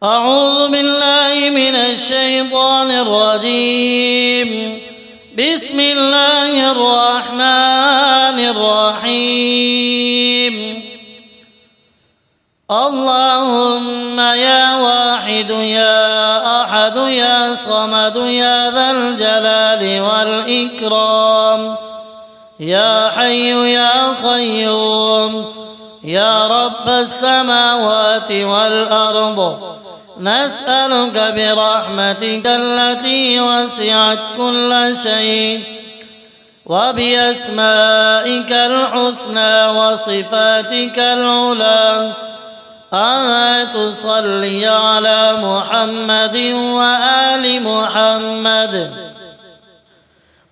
أعوذ بالله من الشيطان الرجيم. بسم الله الرحمن الرحيم. اللهم يا واحد يا أحد يا صمد يا ذا الجلال والإكرام، يا حي يا قيوم، يا رب السماوات والأرض، نسألك برحمتك التي وسعت كل شيء وبأسمائك الحسنى وصفاتك العلى أن تصلي على محمد وآل محمد،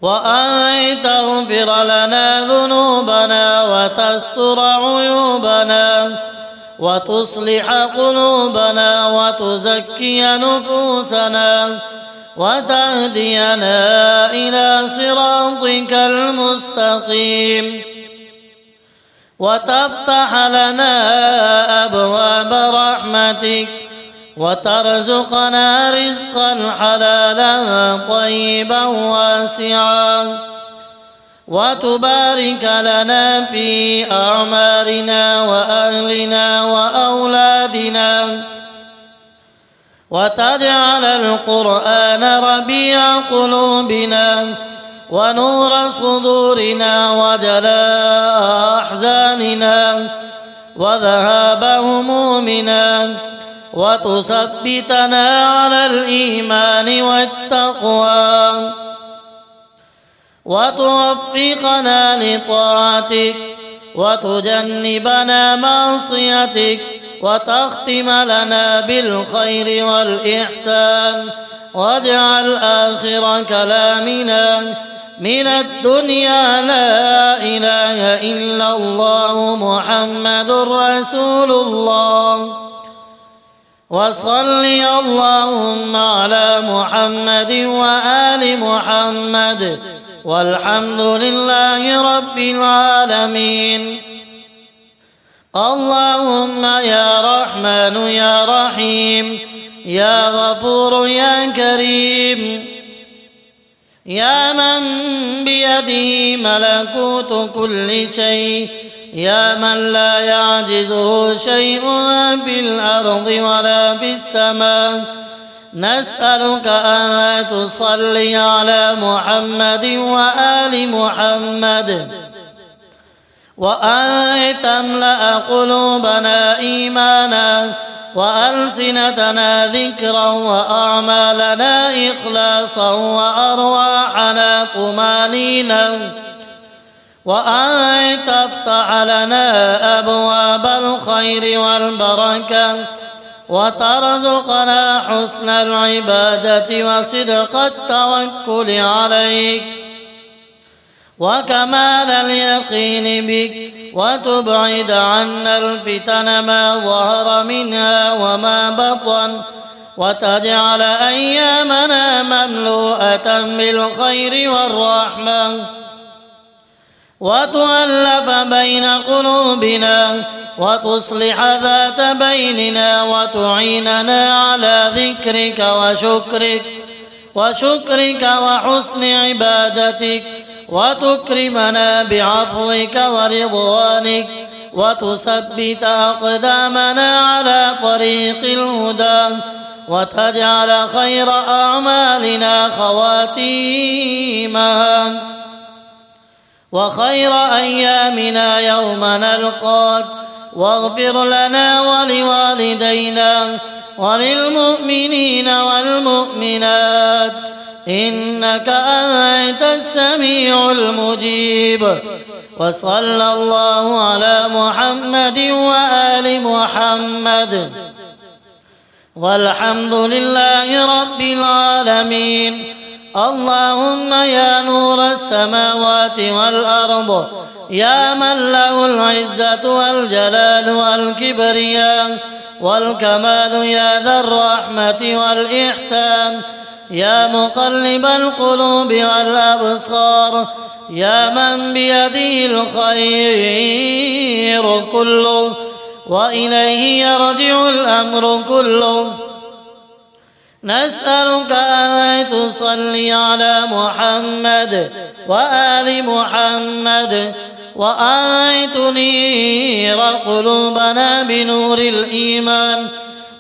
وأن تغفر لنا ذنوبنا وتستر عيوبنا وتصلح قلوبنا وتزكي نفوسنا وتهدينا إلى صراطك المستقيم، وتفتح لنا أبواب رحمتك وترزقنا رزقا حلالا طيبا واسعا، وتبارك لنا في أعمارنا وأهلنا وأولادنا، وتجعل القرآن ربيع قلوبنا ونور صدورنا وجلاء أحزاننا وذهاب همومنا، وتثبتنا على الإيمان والتقوى، وتوفقنا لطاعتك وتجنبنا معصيتك، وتختم لنا بالخير والإحسان، واجعل آخر كلامنا من الدنيا لا إله إلا الله محمد رسول الله. وصل اللهم على محمد وآل محمد، والحمد لله رب العالمين. اللهم يا رحمن يا رحيم يا غفور يا كريم، يا من بيده ملكوت كل شيء، يا من لا يعجزه شيء في الأرض ولا في السماء، نسألك أن تصلي على محمد وآل محمد، وأن تملأ قلوبنا إيمانا وألسنتنا ذكرا وأعمالنا إخلاصا وأرواحنا طمانينا، وأن تفتح لنا أبواب الخير والبركة، وترزقنا حسن العبادة وصدق التوكل عليك وكمال اليقين بك، وتبعد عنا الفتن ما ظهر منها وما بطن، وتجعل أيامنا مملوءة بالخير والرحمة، وتؤلف بين قلوبنا، وتصلح ذات بيننا، وتعيننا على ذكرك وشكرك وحسن عبادتك، وتكرمنا بعفوك ورضوانك، وتثبت أقدامنا على طريق الهدى، وتجعل خير أعمالنا خواتيمها، وخير أيامنا يوم نلقاك، واغفر لنا ولوالدينا وللمؤمنين والمؤمنات، إنك أنت السميع المجيب. وصلى الله على محمد وآل محمد، والحمد لله رب العالمين. اللهم يا نور السماوات والأرض، يا من له العزة والجلال والكبرياء والكمال، يا ذا الرحمة والإحسان، يا مقلب القلوب والأبصار، يا من بيده الخير كله وإليه يرجع الأمر كله، نسألك أن تصلي على محمد وآل محمد وأن تنير قلوبنا بنور الإيمان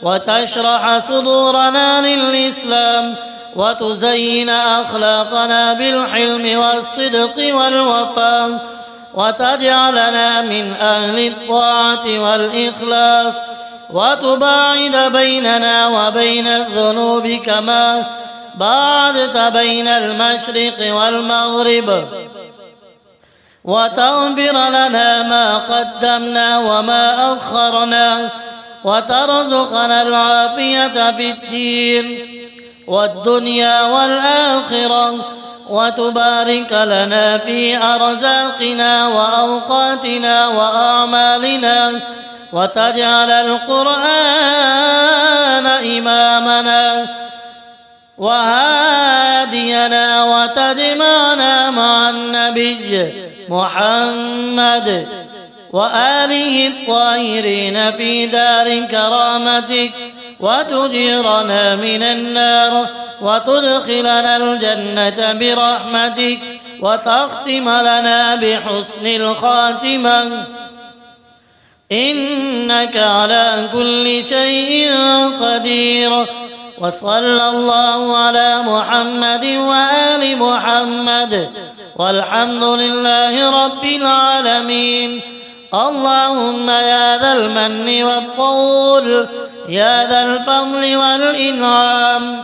وتشرح صدورنا للإسلام وتزين أخلاقنا بالحلم والصدق والوفاء وتجعلنا من أهل الطاعة والإخلاص وتباعد بيننا وبين الذنوب كما باعدت بين المشرق والمغرب وتغفر لنا ما قدمنا وما أخرنا وترزقنا العافية في الدين والدنيا والآخرة وتبارك لنا في أرزاقنا وأوقاتنا وأعمالنا وتجعل القرآن إمامنا وهادينا وتجمعنا مع النبي محمد وآله الطاهرين في دار كرامتك وتجيرنا من النار وتدخلنا الجنة برحمتك وتختم لنا بحسن الخاتمة إنك على كل شيء قدير. وصلى الله على محمد وآل محمد والحمد لله رب العالمين. اللهم يا ذا المن والطول يا ذا الفضل والإنعام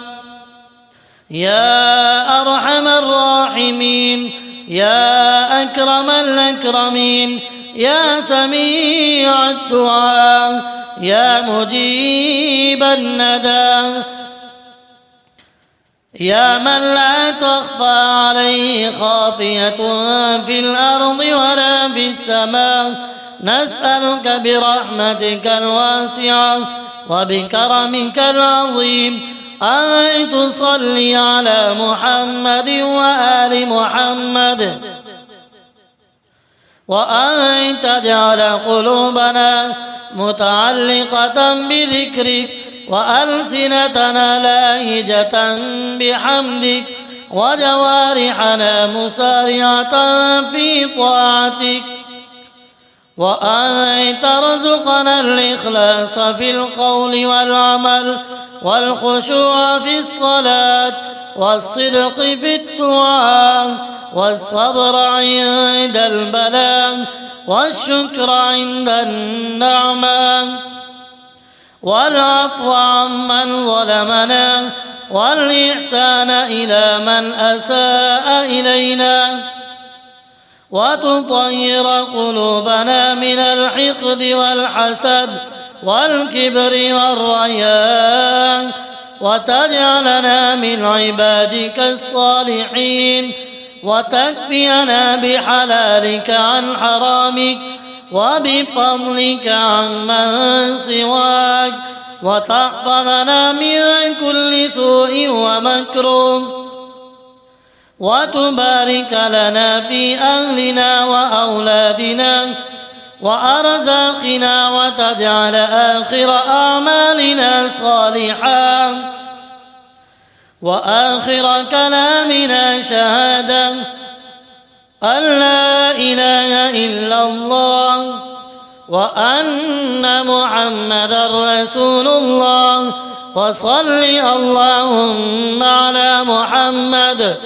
يا أرحم الراحمين يا أكرم الأكرمين يا سميع الدعاء يا مجيب الندى يا من لا تخفى عليه خافية في الأرض ولا في السماء، نسألك برحمتك الواسعة وبكرمك العظيم أن تصلي على محمد وآل محمد، وأن تجعل قلوبنا متعلقة بذكرك وألسنتنا لاهجة بحمدك وجوارحنا مسارعة في طاعتك، وأن ترزقنا الإخلاص في القول والعمل والخشوع في الصلاة والصدق في الدعاء والصبر عند البلاء والشكر عند النعمة والعفو عمن ظلمنا والإحسان إلى من أساء إلينا، وتطهر قلوبنا من الحقد والحسد والكبر والرياء، وتجعلنا من عبادك الصالحين، وتكفينا بحلالك عن حرامك وبفضلك عمن سواك، وتحفظنا من كل سوء ومكروه، وتبارك لنا في أهلنا وأولادنا وأرزاقنا، وتجعل آخر أعمالنا صالحا وآخر كلامنا شهادة أن لا إله إلا الله وأن محمدا رسول الله. وصل اللهم على محمد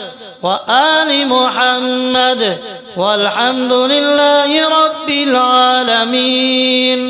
وآل محمد والحمد لله رب العالمين.